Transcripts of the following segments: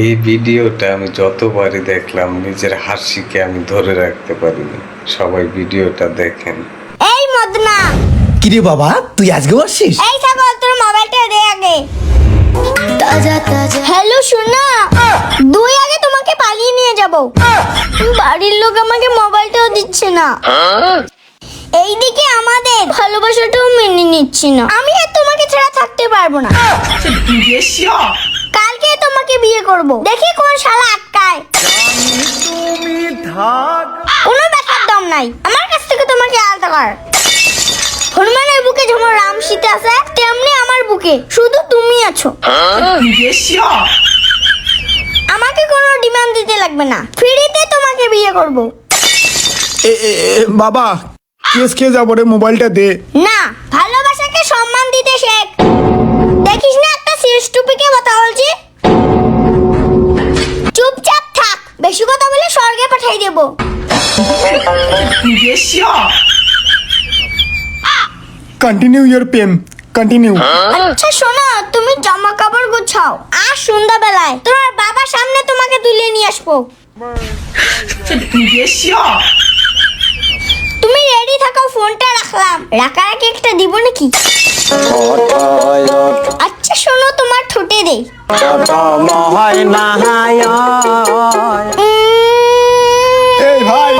এই ভিডিওটা আমি যতবারই দেখলাম নিজের হাসিকে আমি ধরে রাখতে পারিনি। সবাই ভিডিওটা দেখেন। এই মদনা, কিরে বাবা তুই আজকে আসছিস? এই ছাগল তোর মোবাইলটা দে আগে। হ্যালো সোনা, দুই আগে তোমাকে পালিয়ে নিয়ে যাব। বাড়ির লোক আমাকে মোবাইলটাও দিচ্ছে না। এইদিকে আমাদের ভালোবাসাটাও মেনে নিচ্ছি না। আমি আর তোমাকে ছাড়া থাকতে পারবো না। কালকে তোমাকে বিয়ে করব, দেখি কোন শালা আটকায়। কোনো ব্যাপার দম নাই আমার কাছ থেকে তোমাকে আলাদা কর। হনুমানের বুকে যেমন রাম সীতা আছে, তেমনি আমার বুকে শুধু তুমি আছো। আমাকে কোনো ডিমান্ড দিতে লাগবে না, ফ্রিতে তোমাকে বিয়ে করব। বাবা কেস খেয়ে যাবো রে, মোবাইলটা দে। না, ভালোবাসাকে সম্মান দিতে শেখ। দেখিস না একটা সিরিয়াস টপিকে কথা বলছি। চুপচাপ থাক, বেশি কথা বলে স্বর্গে পাঠাই দেব। Continue your pen, continue. আচ্ছা শোনো, তুমি জামা কাপড় গুছাও, আর সন্ধ্যাবেলায় তোমার বাবার সামনে তোমাকে তুলে নিয়ে আসবো। তুমি রেডি থাকো, ফোনটা রাখলাম। রাখারাখি একটা দিব নাকি? আচ্ছা শোনো, তোমার ঠোঁটে দে। এই ভাই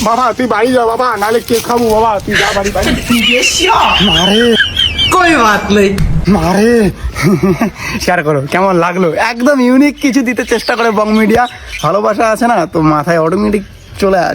বাবা তুই বাড়ি যা বাবা, নালে কেক খাবো বাবা, তুই যা বাড়ি বাড়ি। মারে कोई बात नहीं। মারে শেয়ার করো কেমন লাগলো। একদম ইউনিক কিছু দিতে চেষ্টা করে বং মিডিয়া। ভালোবাসা আছে না তো মাথায় অটোমেটিক চলে আসে।